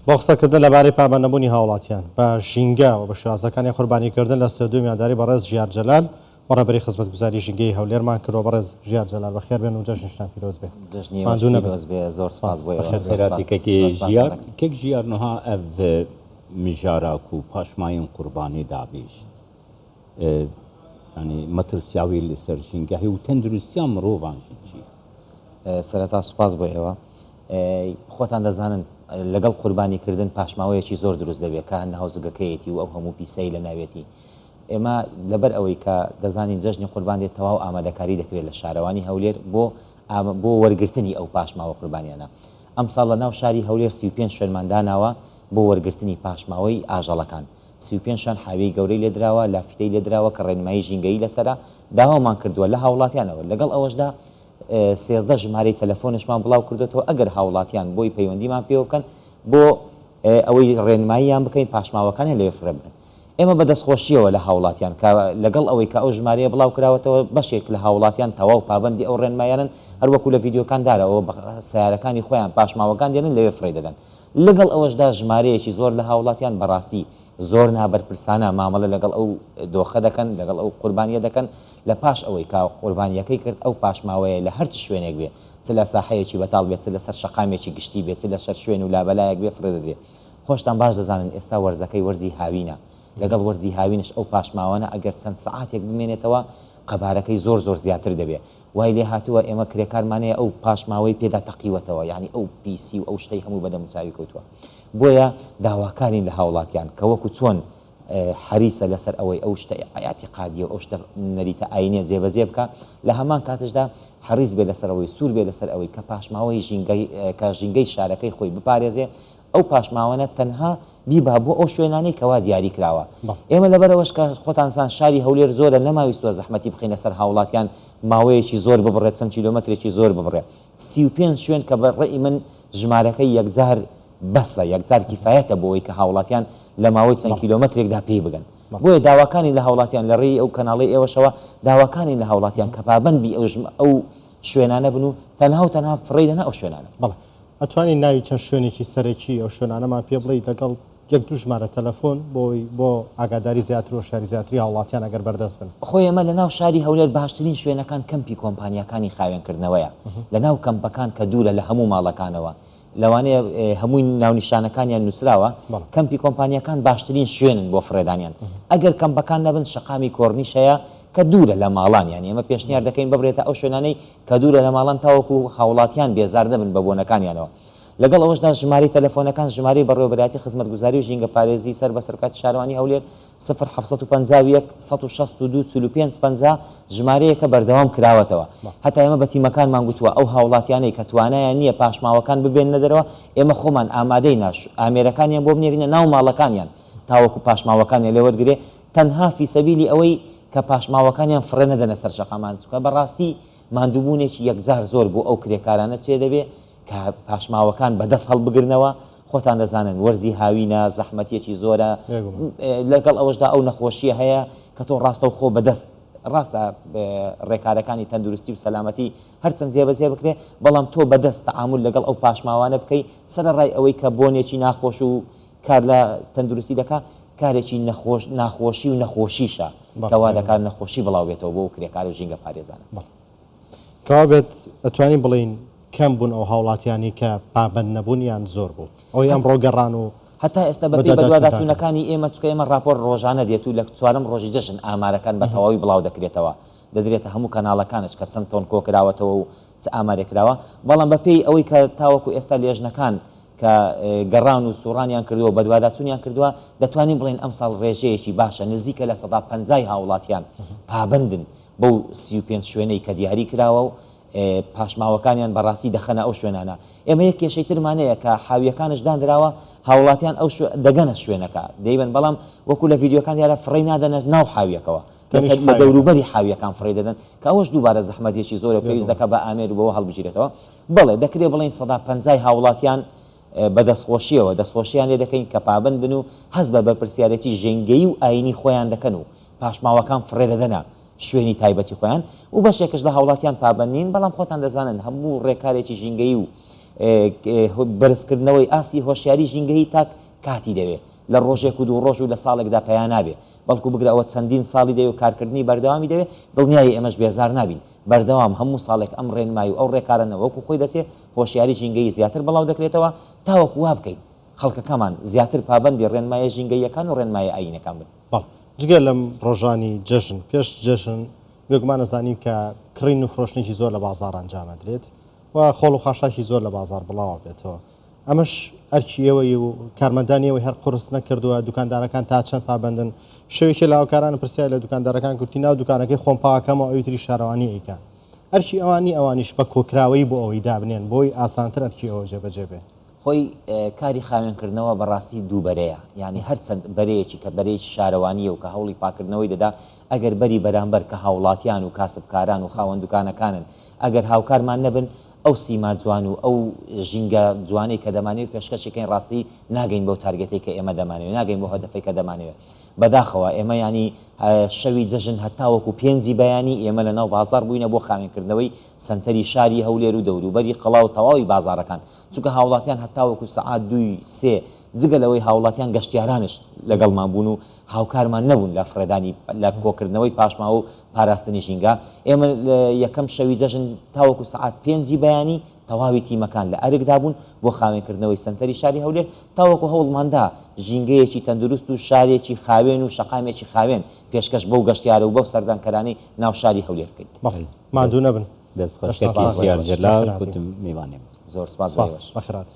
بۆ قسەکردن لەبارەی پابەندەبوونی هاوڵاتیان بە ژینگە و بە شێوازەکانی قوربانیکردن لە سێ دوو میانداری بەڕێز ژیار جەلال وەڕێبەری خزمەتگوزاری ژینگەی هەولێرمان کردەوە. بەڕێز ژیار جەلال بەخێر بێن و جەژنتان پیرۆز بێت. پیرۆز بێ. زۆر سپاس بۆ خێراتێکێکی ژیار کێک ژیارنەها ئەڤ میژاراک و پاشمایین قوربانی دابیشت ینی مەترسیاوی لەسەر ژینگەهی و تەندروستیان مرۆڤانژی چیت. سەرەتا سوپاس بۆ ئێوە. خۆتان دەزانن لەگەڵ قوربانیکردن پاشماوەیەکی زۆر دروست دەبێت کە هەندە هاوزگەکەیەتی و ئەو هەموو پیسەی لە ناوێتی. ئێمە لەبەر ئەوەی کە دەزانین جەژنی قوربان دێت تەواو ئامادەکاری دەکرێت لە شارەوانی هەولێر بۆ وەرگرتنی ئەو پاشماوە قوربانیانە. ئەم ساڵ لە ناو شاری هەولێر 35 شوێنمانداناوە بۆ وەرگرتنی پاشماوەی ئاژەڵەکان. 35 شان حاوی گەورەی لێدراوە، لافتەی لێدراوە کە ڕێنمایی ژینگەی لەسەرە داوامان کردووە لە هاوڵاتیانەوە. لەگەڵ ئەوەشدا 13 ژمارەی تەلەفۆنشمان بڵاو کردوێتەوە ئەگەر هاوڵاتیان بۆی پەیوەندیمان پێ بکەن بۆ ئەوەی ڕێنماییان بکەین پاشماوەکانی لەوێ فرە بدەن. ئێمە بەدەستخۆشیەوە لە هاوڵاتیان لەگەڵ ئەوەی کە ئەو ژمارەیە بڵاو کراوەتەوە بەشێک لە هاوڵاتیان تەواو پابندی ئەو ڕێنمایانن هەروەکو لە ڤیددیۆکاندارەوە سیارەکانی خۆیان پاشماوەکان دێنن لەوێ فڕێ دەدەن. لەگەڵ ئەوەشدا ژمارەیەکی زۆر لە هاوڵاتیان بەڕاستی زۆر نابەرپرسانە مامەڵە لەگەڵ ئەو دۆخە دەکەن لەگەڵ ئەو قوربانیە دەکەن لە پاش ئەوەی کا قوربانیەکەی کرد ئەو پاشماوەیە لە هەرچ شوێنێک بێ چ لە ساحەیەکی بەتاڵ بێت لە سەر شەقامێکی گشتی بێت لە سەر شوێن و لابەلایەک بێ فرە دەدرێت. خۆشتان باش دەزانن ئێستا وەرزەکەی وەرزی هاوینە. لەگەڵ وەرزی هاوینش ئەو پاشماوانە ئەگەر چەند سەعاتێک بمێنێتەوە قەبارەکەی زۆر زیاتر دەبێت. وای لێ هاتووە ئێمە کرێکارمانەیە ئەو پاشماوەی پێدا تەقیوەتەوە، یعنی ئەو پیسی و ئەو شتەی هەموو بەدەموچاوی کەوتووە. بۆیە داواکارین لە هاوڵاتیان کە وەکو چۆن حریسە لەسەر ئەوەی ئەو شتە ئاعتیقادیە و ئەو شتە نەریتە ئاینێ جێبەجێ بکە، لە هەمان کاتشدا حریص بێ لەسەرەوەی سوور بێ لەسەر ئەوەی کە پاشماوەی ژینگەی شارەکەی خۆی بپارێزێ. ئەو پاشماوانە تەنها بیبا بۆ ئەو شوێنانەی کەوا دیاری کراوە. ئێمە لەبەرەوەش کە خۆتانسان شاری هەولێر زۆرە نەماویستوە زەحمەتی بخینە سەر هاوڵاتیان ماوەیەکی زۆر ببڕێت چەند کیلۆمەترێکی زۆر ببڕێت. 35 شوێن کە بەڕێی من ژمارەکەی یەکجار بەسە، یەکجار کیفایەتە بۆەوەی کە هاوڵاتیان لە ماوەی چەند کیلۆمەترێکدا پێی بگەن. بۆیە داواکانی لە هاوڵاتیان لە ڕێی ئەو کەناڵی ئێوەشەوە داواکانی لە هاوڵاتیان کە پابەندی ئەو شوێنانە بن و تەنها و تەنها فڕێ دەنا ئەو شوێنانە. بەڵێ ئەتوانین ناوی چەند شوێنێکی سەرەکی ئەو شوێنانەمان پێ بڵێ لەگەڵ یەک دوو ژمارە تەلەفۆن بۆ ئاگاداری زیاتر و شاری زیاتری هاوڵاتیان ئەگەر بەردەست بن. خۆی ئەمە لە ناو شاری هەولێر باشترین شوێنەکان کەمپی کۆمپانیەکانی خاوێنکردنەوەیە لە ناو کەمپەکان کە دوورە لە هەموو ماڵەکانەوە. لەوانەیە هەمووی ناونیشانەکانیان نووسراوە کەمپی کۆمپانیەکان باشترین شوێنن بۆ فرێدانیان. ئەگەر کەمپەکان نەبن شەقامی کۆرنیشەیە کە دوورە لە ماڵان، یانی ئێمە پێشنیار دەکەین ببرێتە ئەو شوێنانەی کە دوورە لە ماڵان تاوەکو هاوڵاتیان بێزار دەبن بە بۆنەکانیانەوە. لەگەڵ ئەوەشدا ژمارەی تەلەفۆنەکان ژمارەی بەڕێوەبەرایەتی خزمەتگوزاری و ژینگە پارێزی سەر بە سەرکاتی شارەوانی هەولێر 0751 162 45 50 ژمارەیەکە بەردەوام کراوەتەوە. هەتا ئێمە بە تیمەکانمان گوتووە ئەو هاوڵاتیانەی کە توانایان نییە پاشماوەکان ببێننە دەرەوە ئێمە خۆمان ئامادەی ئامێرەکانیان بۆ بنێرینە ناو ماڵەکانیان تاوەکو پاشماوەکانیان لێ وەرگێ تەنها فی سەبیلی ئەوەی کە پاشماوەکانیان فڕێ نەدەنە سەر شەقامان چکە بەڕاستی ماندووبوونێکی یەکجار زۆر بۆ ئەو کرێکارانە چێ دەبێ کە پاشماوەکان بەدەست هەڵبگرنەوە. خۆتان دەزانن وەرزی هاوینە زەحمەتیەکی زۆرە، لەگەڵ ئەوەشدا ئەو نەخۆشیە هەیە کە تۆ ڕاستە و خۆ بەدەست ڕاستە ڕێکارەکانی تەندروستی و سەلامەتی هەرچەند جێبەجێ بکرێ، بەڵام تۆ بەدەست تەعامل لەگەڵ ئەو پاشماوانە بکەی سەرڕای ئەوەی کە بۆنێکی ناخۆش و کار لە تەندروستی دەکات کارێکی ناخۆشی و نەخۆشیشە کەوا دەکات نەخۆشی بڵاو بێتەوە بۆ کرێکار و ژینگە پارێزانە. کەوا بێت ئەتوانین بڵین کەم بوون ئەو هاوڵاتیانی کە پابند نەبوونیان زۆر بوو ئەوەی ئەمڕۆ گەڕان و هەتا ئێستا بەپێی بەدواداچوونەکانی ئێمە چکە ئێمە راپۆر ڕۆژانە دێت و لە چوارەم ڕۆژی جەژن ئامارەکان بە تەواوی بڵاو دەکرێتەوە، دەدرێتە هەموو کەناڵەکانش کە چەند تۆن کۆکراوەتەوە و چ ئامارێکراوە. بەڵام بەپێی ئەوەی کە تاوەکو ئێستا لێژنەکان کە گەڕان و سوڕانیان کردووە بەدواداچوونیان کردووە دەتوانین بڵێن ئەم ساڵ ڕێژەیەکی باشە نزیکە لە 150 هاوڵاتیان پابندن بەو 35 شوێنەی کە دیاری کراوە و پاشماوەکانیان بەڕاستی دەخەنە ئەو شوێنانە. ئێمە یەک کێشەی ترمانەیە کە حاویەکانش دانراوە هاوڵاتیان ئەو دەگەنە شوێنەکە دەیبن، بەڵام وەکو لە ڤیددیۆکان دیارە فڕی نادەنە ناو حاویەکەوە لە دەوروبەری حاویەکان فڕی دەدەن کە ئەوەش دووبارە زەحمەتێکی زۆرە پێویست دەکە بە ئامێر بەوە هەڵبگیرێتەوە. بەڵێ دەکرێت بڵین 150 هاوڵاتیان بە دەستخۆشیەوە دەستخۆشییان لێ دەکەین کە پابند بن و هەست بە بەرپرسیارەتی ژێنگەی و ئاینی خۆیان دەکەن و پاشماوەکان فڕێ دەدەنە شوێنی تایبەتی خۆیان و بەشێکش لە هاوڵاتیان پابندین. بەڵام خۆتان دەزانن هەموو ڕێکارێکی ژینگەی و بەرزکردنەوەی ئاسی هۆشیاری ژینگەی تاک کاتی دەوێت لە ڕۆژێک و دوو ڕۆژ و لە ساڵێکدا پەیان نابێ بەڵکو بگرەوە چەندین ساڵی دەوێت و کارکردنی بەردەوامی دەوێت دڵنیایی ئێمەش بێزار نابین بەردەوام هەموو ساڵێک ئەم ڕێنمایی و ئەو ڕێکارانەوە وەکو خۆی دەچێت هۆشیاری ژینگەی زیاتر بەڵاو دەکرێتەوە تاوەکو وا بکەین خەڵکەکەمان زیاتر پابندی ڕێنمایە ژینگەیەکان و ڕێنمایە ئاینەکان بن بەڵ جگە لەم ڕۆژانی جەژن پێش جەژن بێگومان نەزانین کە کڕین و فرۆشتێکی زۆر لە بازار ئەنجامەدرێت و خۆڵ و خاشاکی زۆر لە بازار بڵاوە بێتەوە ئەمەش ئەرکی ئێوەی و کارمەندانیەوەی هەر قرس نەکردووە دوکاندارەکان تا چەند پابندن شەوێکی لاوکاران پرسیای لە دوکاندارەکان گوتی ناو دوکانەکەی خۆم پاکەمەوە ئەویتری شارەوانی ئەیکە ئەرکی ئەوانیش بە کۆکراوەی بۆ ئەوەی دابنێن بۆی ئاسانتر ئەرکی ئەوە جێبەجێ بێ خۆی کاری خاوێنکردنەوە بەڕاستی دووبەرەیە ینی هەرچەند بەرەیەکی کە بەرەیەکی شارەوانیە و کە هەوڵی پاکردنەوەی دەدا ئەگەر بەری بەرامبەر کە هاوڵاتیان و کاسبکاران و خاوەندوکانەکانن ئەگەر هاوکارمان نەبن ئەو سیما جوان و ئەو ژینگە جوانەی کە دەمانێت پێشکەشێکین ڕاستی ناگەین بۆ تارگەتی کە ئێمە دەمانوێت ناگەین بۆ هەدەفەی کە دەمانوێت بەداخەوە ئێمە ینی شەوی جەژن هەتاوەکو پێنجی بەیانی ئێمە لە ناو بازار بووینە بۆ خاوێنکردنەوەی سنتەری شاری هەولێر و دەوروبەری قەڵاو تەواوی بازارەکان چونکە هاوڵاتیان هەتاوەکو سەعات 2-3 جگە لەوەی هاوڵاتیان گەشتیارانش لەگەڵمان بوون و هاوکارمان نەبوون لە فرەدانی لە کۆکردنەوەی پاشماوە و پاراستنی ژینگە ئێمە یەکەم شەوی جەژن تاوەکو سەعات 5 بەیانی تەواوی تیمەکان لە ئەرکدا بوون بۆ خاوێنکردنەوەی سنتەری شاری هەولێر تاوەکو هەوڵماندا ژینگەیەکی تەندروست و شارێکی خاوێن و شەقامێکی خاوێن پێشکەش بەو گەشتیارە و بەو سەردانکەرانەی ناو شاری هەولێر بکەین مادوو نەبن دەستخۆشکردی زیار جەلال گوتم میوانێم زۆر سپاس بەخێرات